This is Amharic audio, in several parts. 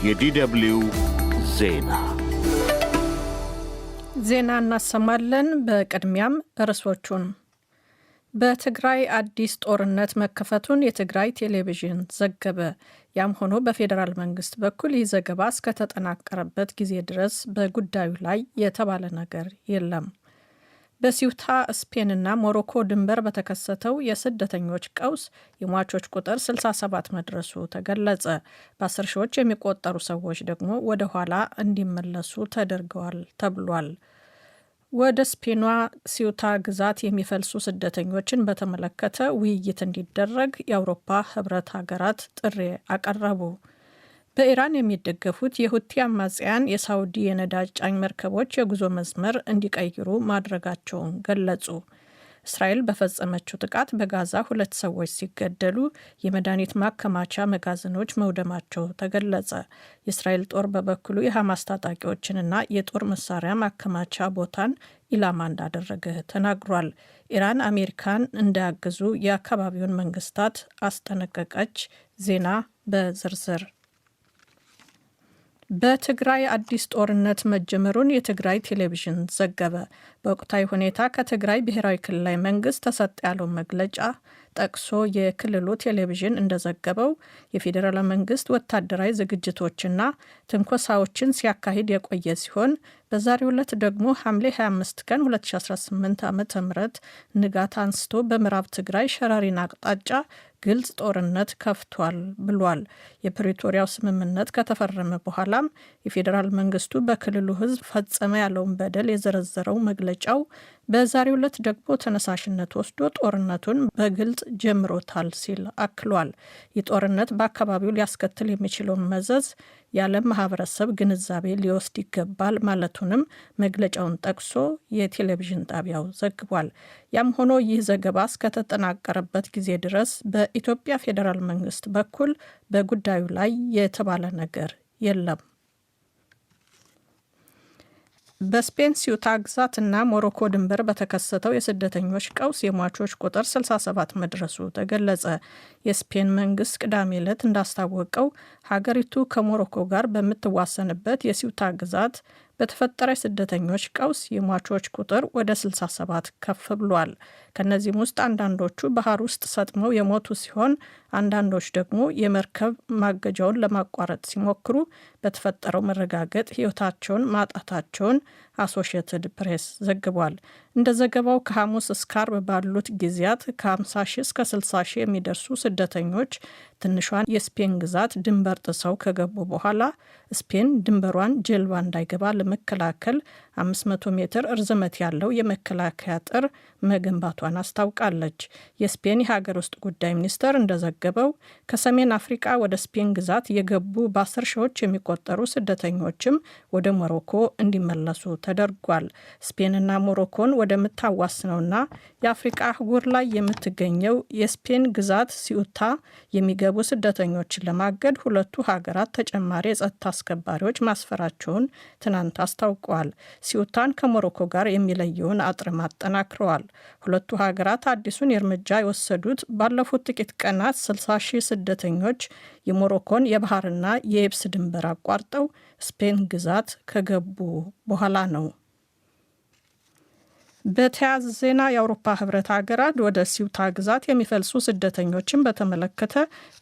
የዲደብልዩ ዜና እናሰማለን። በቅድሚያም ርዕሶቹን። በትግራይ አዲስ ጦርነት መከፈቱን የትግራይ ቴሌቪዥን ዘገበ። ያም ሆኖ በፌዴራል መንግስት በኩል ይህ ዘገባ እስከተጠናቀረበት ጊዜ ድረስ በጉዳዩ ላይ የተባለ ነገር የለም። በሲውታ ስፔንና ሞሮኮ ድንበር በተከሰተው የስደተኞች ቀውስ የሟቾች ቁጥር 67 መድረሱ ተገለጸ። በ10 ሺዎች የሚቆጠሩ ሰዎች ደግሞ ወደ ኋላ እንዲመለሱ ተደርገዋል ተብሏል። ወደ ስፔኗ ሲውታ ግዛት የሚፈልሱ ስደተኞችን በተመለከተ ውይይት እንዲደረግ የአውሮፓ ህብረት ሀገራት ጥሪ አቀረቡ። በኢራን የሚደገፉት የሁቲ አማጽያን የሳውዲ የነዳጅ ጫኝ መርከቦች የጉዞ መስመር እንዲቀይሩ ማድረጋቸውን ገለጹ። እስራኤል በፈጸመችው ጥቃት በጋዛ 2 ሰዎች ሲገደሉ የመድኃኒት ማከማቻ መጋዘኖች መውደማቸው ተገለጸ። የእስራኤል ጦር በበኩሉ የሐማስ ታጣቂዎችንና የጦር መሳሪያ ማከማቻ ቦታን ኢላማ እንዳደረገ ተናግሯል። ኢራን አሜሪካን እንዳያግዙ የአካባቢውን መንግስታት አስጠነቀቀች። ዜና በዝርዝር። በትግራይ አዲስ ጦርነት መጀመሩን የትግራይ ቴሌቪዥን ዘገበ። በወቅታዊ ሁኔታ ከትግራይ ብሔራዊ ክልላዊ መንግስት ተሰጠ ያለው መግለጫ ጠቅሶ የክልሉ ቴሌቪዥን እንደዘገበው የፌዴራል መንግስት ወታደራዊ ዝግጅቶችና ትንኮሳዎችን ሲያካሂድ የቆየ ሲሆን በዛሬው ዕለት ደግሞ ሐምሌ 25 ቀን 2018 ዓ.ም ንጋት አንስቶ በምዕራብ ትግራይ ሸራሪን አቅጣጫ ግልጽ ጦርነት ከፍቷል ብሏል። የፕሪቶሪያው ስምምነት ከተፈረመ በኋላም የፌዴራል መንግስቱ በክልሉ ህዝብ ፈጸመ ያለውን በደል የዘረዘረው መግለጫው በዛሬው ዕለት ደግሞ ተነሳሽነት ወስዶ ጦርነቱን በግልጽ ጀምሮታል ሲል አክሏል። ይህ ጦርነት በአካባቢው ሊያስከትል የሚችለውን መዘዝ የዓለም ማህበረሰብ ግንዛቤ ሊወስድ ይገባል ማለቱንም መግለጫውን ጠቅሶ የቴሌቪዥን ጣቢያው ዘግቧል። ያም ሆኖ ይህ ዘገባ እስከተጠናቀረበት ጊዜ ድረስ በኢትዮጵያ ፌዴራል መንግስት በኩል በጉዳዩ ላይ የተባለ ነገር የለም። በስፔን ሲውታ ግዛት እና ሞሮኮ ድንበር በተከሰተው የስደተኞች ቀውስ የሟቾች ቁጥር 67 መድረሱ ተገለጸ። የስፔን መንግስት ቅዳሜ ዕለት እንዳስታወቀው ሀገሪቱ ከሞሮኮ ጋር በምትዋሰንበት የሲውታ ግዛት በተፈጠረ የስደተኞች ቀውስ የሟቾች ቁጥር ወደ 67 ከፍ ብሏል። ከነዚህም ውስጥ አንዳንዶቹ ባህር ውስጥ ሰጥመው የሞቱ ሲሆን አንዳንዶች ደግሞ የመርከብ ማገጃውን ለማቋረጥ ሲሞክሩ በተፈጠረው መረጋገጥ ሕይወታቸውን ማጣታቸውን አሶሺየትድ ፕሬስ ዘግቧል። እንደ ዘገባው ከሐሙስ እስከ አርብ ባሉት ጊዜያት ከ50 ሺህ እስከ 60 ሺህ የሚደርሱ ስደተኞች ትንሿን የስፔን ግዛት ድንበር ጥሰው ከገቡ በኋላ ስፔን ድንበሯን ጀልባ እንዳይገባ ለመከላከል 500 ሜትር እርዝመት ያለው የመከላከያ አጥር መገንባቷን አስታውቃለች። የስፔን የሀገር ውስጥ ጉዳይ ሚኒስቴር እንደዘገበው ከሰሜን አፍሪካ ወደ ስፔን ግዛት የገቡ በ10 ሺዎች የሚቆጠሩ ስደተኞችም ወደ ሞሮኮ እንዲመለሱ ተደርጓል። ስፔንና ሞሮኮን ወደምታዋስነውና የአፍሪቃ አህጉር ላይ የምትገኘው የስፔን ግዛት ሲኡታ የሚገቡ ስደተኞችን ለማገድ ሁለቱ ሀገራት ተጨማሪ የጸጥታ አስከባሪዎች ማስፈራቸውን ትናንት አስታውቀዋል። ሲኡታን ከሞሮኮ ጋር የሚለየውን አጥርም አጠናክረዋል። ሁለቱ ሀገራት አዲሱን እርምጃ የወሰዱት ባለፉት ጥቂት ቀናት 60 ሺህ ስደተኞች የሞሮኮን የባህርና የየብስ ድንበር አቋርጠው ስፔን ግዛት ከገቡ በኋላ ነው። በተያያዘ ዜና የአውሮፓ ህብረት ሀገራት ወደ ሲውታ ግዛት የሚፈልሱ ስደተኞችን በተመለከተ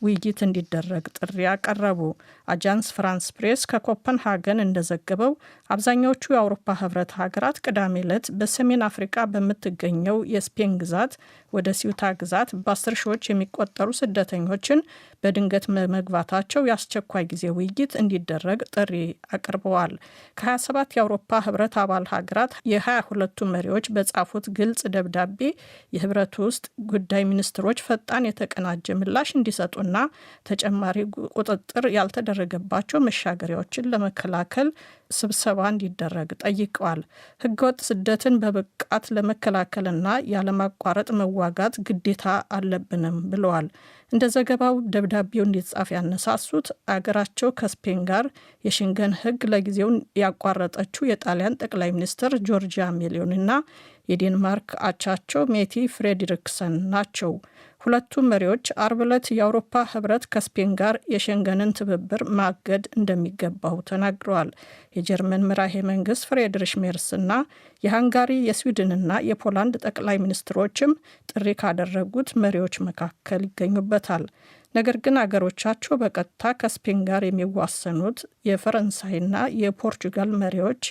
ውይይት እንዲደረግ ጥሪ ያቀረቡ። አጃንስ ፍራንስ ፕሬስ ከኮፐንሃገን እንደዘገበው አብዛኛዎቹ የአውሮፓ ህብረት ሀገራት ቅዳሜ ዕለት በሰሜን አፍሪካ በምትገኘው የስፔን ግዛት ወደ ሲውታ ግዛት በ10 ሺዎች የሚቆጠሩ ስደተኞችን በድንገት መግባታቸው የአስቸኳይ ጊዜ ውይይት እንዲደረግ ጥሪ አቅርበዋል። ከ27 የአውሮፓ ህብረት አባል ሀገራት የ22ቱ መሪዎች በጻፉት ግልጽ ደብዳቤ የህብረቱ ውስጥ ጉዳይ ሚኒስትሮች ፈጣን የተቀናጀ ምላሽ እንዲሰጡና ተጨማሪ ቁጥጥር ያልተደረገባቸው መሻገሪያዎችን ለመከላከል ስብሰባ እንዲደረግ ጠይቀዋል። ህገወጥ ስደትን በብቃት ለመከላከልና ያለማቋረጥ መዋጋት ግዴታ አለብንም ብለዋል። እንደ ዘገባው ደብዳቤው እንዲጻፍ ያነሳሱት አገራቸው ከስፔን ጋር የሽንገን ህግ ለጊዜው ያቋረጠችው የጣሊያን ጠቅላይ ሚኒስትር ጆርጂያ ሜሎኒና የዴንማርክ አቻቸው ሜቲ ፍሬድሪክሰን ናቸው። ሁለቱም መሪዎች አርብ ዕለት የአውሮፓ ህብረት ከስፔን ጋር የሸንገንን ትብብር ማገድ እንደሚገባው ተናግረዋል። የጀርመን መራሄ መንግስት ፍሬድሪሽ ሜርስና የሃንጋሪ የስዊድንና የፖላንድ ጠቅላይ ሚኒስትሮችም ጥሪ ካደረጉት መሪዎች መካከል ይገኙበታል። ነገር ግን አገሮቻቸው በቀጥታ ከስፔን ጋር የሚዋሰኑት የፈረንሳይና የፖርቹጋል መሪዎች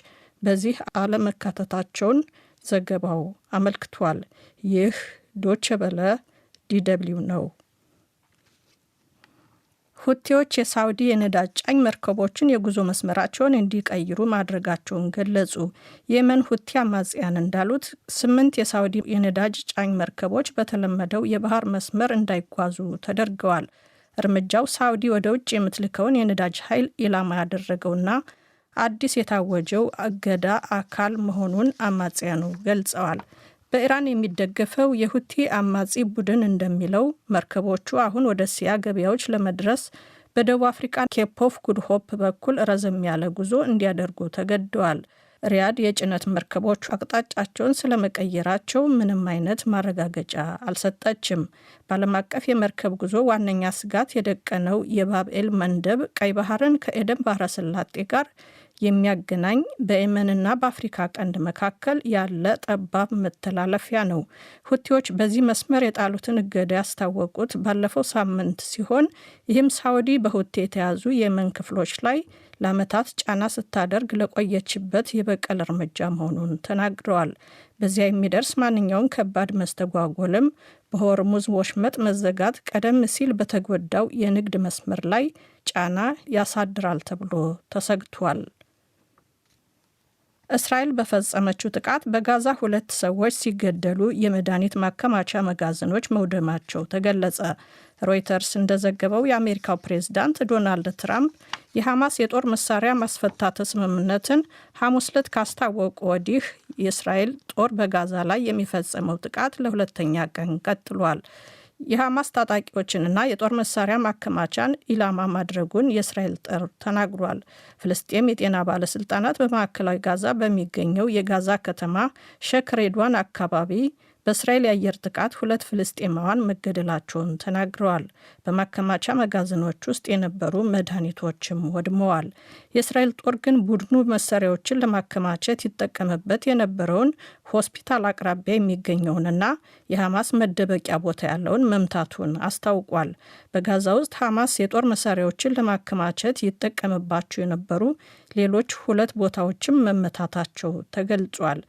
በዚህ አለመካተታቸውን ዘገባው አመልክቷል። ይህ ዶቼ ቬለ ዲደብሊው ነው። ሁቲዎች የሳውዲ የነዳጅ ጫኝ መርከቦችን የጉዞ መስመራቸውን እንዲቀይሩ ማድረጋቸውን ገለጹ። የየመን ሁቲ አማጽያን እንዳሉት 8 የሳውዲ የነዳጅ ጫኝ መርከቦች በተለመደው የባህር መስመር እንዳይጓዙ ተደርገዋል። እርምጃው ሳውዲ ወደ ውጭ የምትልከውን የነዳጅ ኃይል ኢላማ ያደረገውና አዲስ የታወጀው እገዳ አካል መሆኑን አማጽያኑ ገልጸዋል። በኢራን የሚደገፈው የሁቲ አማጺ ቡድን እንደሚለው መርከቦቹ አሁን ወደ እስያ ገበያዎች ለመድረስ በደቡብ አፍሪካ ኬፕ ኦፍ ጉድ ሆፕ በኩል ረዘም ያለ ጉዞ እንዲያደርጉ ተገደዋል። ሪያድ የጭነት መርከቦቹ አቅጣጫቸውን ስለመቀየራቸው ምንም አይነት ማረጋገጫ አልሰጠችም። በዓለም አቀፍ የመርከብ ጉዞ ዋነኛ ስጋት የደቀነው የባብኤል መንደብ ቀይ ባህርን ከኤደን ባህረ ሰላጤ ጋር የሚያገናኝ በየመንና በአፍሪካ ቀንድ መካከል ያለ ጠባብ መተላለፊያ ነው። ሁቲዎች በዚህ መስመር የጣሉትን እገዳ ያስታወቁት ባለፈው ሳምንት ሲሆን ይህም ሳውዲ በሁቲ የተያዙ የየመን ክፍሎች ላይ ለዓመታት ጫና ስታደርግ ለቆየችበት የበቀል እርምጃ መሆኑን ተናግረዋል። በዚያ የሚደርስ ማንኛውም ከባድ መስተጓጎልም በሆርሙዝ ወሽመጥ መዘጋት ቀደም ሲል በተጎዳው የንግድ መስመር ላይ ጫና ያሳድራል ተብሎ ተሰግቷል። እስራኤል በፈጸመችው ጥቃት በጋዛ 2 ሰዎች ሲገደሉ የመድኃኒት ማከማቻ መጋዘኖች መውደማቸው ተገለጸ። ሮይተርስ እንደዘገበው የአሜሪካው ፕሬዝዳንት ዶናልድ ትራምፕ የሐማስ የጦር መሳሪያ ማስፈታት ስምምነትን ሐሙስ ዕለት ካስታወቁ ወዲህ የእስራኤል ጦር በጋዛ ላይ የሚፈጸመው ጥቃት ለሁለተኛ ቀን ቀጥሏል። የሐማስ ታጣቂዎችንና የጦር መሳሪያ ማከማቻን ኢላማ ማድረጉን የእስራኤል ጦር ተናግሯል። ፍልስጤም የጤና ባለስልጣናት በማዕከላዊ ጋዛ በሚገኘው የጋዛ ከተማ ሼክ ሬድዋን አካባቢ በእስራኤል የአየር ጥቃት 2 ፍልስጤማውያን መገደላቸውን ተናግረዋል። በማከማቻ መጋዘኖች ውስጥ የነበሩ መድኃኒቶችም ወድመዋል። የእስራኤል ጦር ግን ቡድኑ መሳሪያዎችን ለማከማቸት ይጠቀምበት የነበረውን ሆስፒታል አቅራቢያ የሚገኘውንና የሐማስ መደበቂያ ቦታ ያለውን መምታቱን አስታውቋል። በጋዛ ውስጥ ሐማስ የጦር መሳሪያዎችን ለማከማቸት ይጠቀምባቸው የነበሩ ሌሎች 2 ቦታዎችም መመታታቸው ተገልጿል።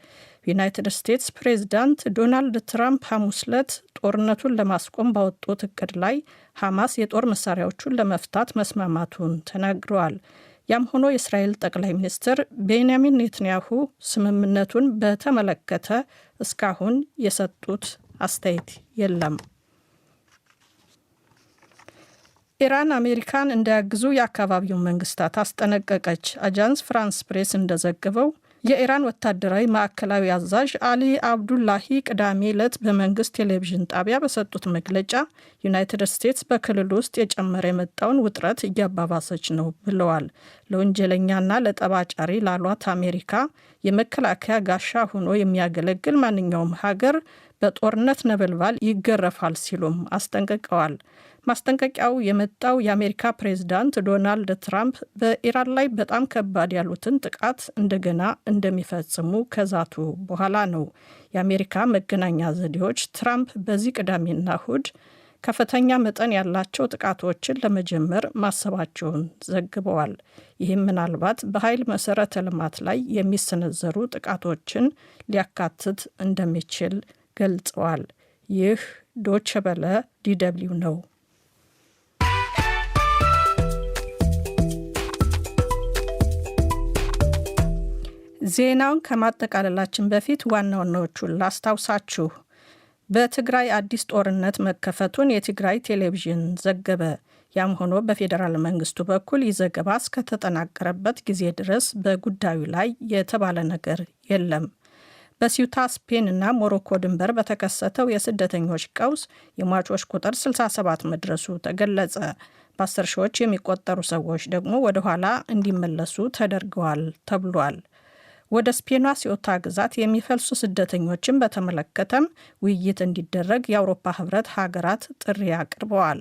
ዩናይትድ ስቴትስ ፕሬዝዳንት ዶናልድ ትራምፕ ሐሙስ ዕለት ጦርነቱን ለማስቆም ባወጡት እቅድ ላይ ሐማስ የጦር መሳሪያዎቹን ለመፍታት መስማማቱን ተናግረዋል። ያም ሆኖ የእስራኤል ጠቅላይ ሚኒስትር ቤንያሚን ኔትንያሁ ስምምነቱን በተመለከተ እስካሁን የሰጡት አስተያየት የለም። ኢራን አሜሪካን እንዳያግዙ የአካባቢውን መንግስታት አስጠነቀቀች። አጃንስ ፍራንስ ፕሬስ እንደዘገበው የኢራን ወታደራዊ ማዕከላዊ አዛዥ አሊ አብዱላሂ ቅዳሜ ዕለት በመንግስት ቴሌቪዥን ጣቢያ በሰጡት መግለጫ ዩናይትድ ስቴትስ በክልል ውስጥ የጨመረ የመጣውን ውጥረት እያባባሰች ነው ብለዋል። ለወንጀለኛና ለጠባጫሪ ላሏት አሜሪካ የመከላከያ ጋሻ ሆኖ የሚያገለግል ማንኛውም ሀገር በጦርነት ነበልባል ይገረፋል ሲሉም አስጠንቅቀዋል። ማስጠንቀቂያው የመጣው የአሜሪካ ፕሬዝዳንት ዶናልድ ትራምፕ በኢራን ላይ በጣም ከባድ ያሉትን ጥቃት እንደገና እንደሚፈጽሙ ከዛቱ በኋላ ነው። የአሜሪካ መገናኛ ዘዴዎች ትራምፕ በዚህ ቅዳሜና እሁድ ከፍተኛ መጠን ያላቸው ጥቃቶችን ለመጀመር ማሰባቸውን ዘግበዋል። ይህም ምናልባት በኃይል መሰረተ ልማት ላይ የሚሰነዘሩ ጥቃቶችን ሊያካትት እንደሚችል ገልጸዋል። ይህ ዶቼ ቬለ ዲደብሊው ነው። ዜናውን ከማጠቃለላችን በፊት ዋና ዋናዎቹን ላስታውሳችሁ። በትግራይ አዲስ ጦርነት መከፈቱን የትግራይ ቴሌቪዥን ዘገበ። ያም ሆኖ በፌዴራል መንግስቱ በኩል ይህ ዘገባ እስከተጠናቀረበት ጊዜ ድረስ በጉዳዩ ላይ የተባለ ነገር የለም። በሲዩታ ስፔን እና ሞሮኮ ድንበር በተከሰተው የስደተኞች ቀውስ የሟቾች ቁጥር 67 መድረሱ ተገለጸ። በ10 ሺዎች የሚቆጠሩ ሰዎች ደግሞ ወደ ኋላ እንዲመለሱ ተደርገዋል ተብሏል። ወደ ስፔኗ ሲዮታ ግዛት የሚፈልሱ ስደተኞችን በተመለከተም ውይይት እንዲደረግ የአውሮፓ ህብረት ሀገራት ጥሪ አቅርበዋል።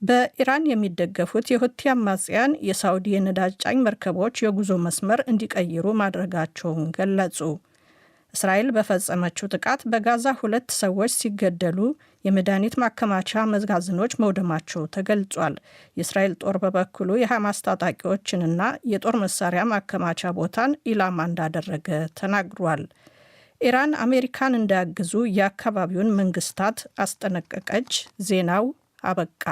በኢራን የሚደገፉት የሁቲ አማጽያን የሳውዲ የነዳጅ ጫኝ መርከቦች የጉዞ መስመር እንዲቀይሩ ማድረጋቸውን ገለጹ። እስራኤል በፈጸመችው ጥቃት በጋዛ 2 ሰዎች ሲገደሉ የመድኃኒት ማከማቻ መጋዘኖች መውደማቸው ተገልጿል። የእስራኤል ጦር በበኩሉ የሐማስ ታጣቂዎችንና የጦር መሳሪያ ማከማቻ ቦታን ኢላማ እንዳደረገ ተናግሯል። ኢራን አሜሪካን እንዳያግዙ የአካባቢውን መንግስታት አስጠነቀቀች። ዜናው አበቃ።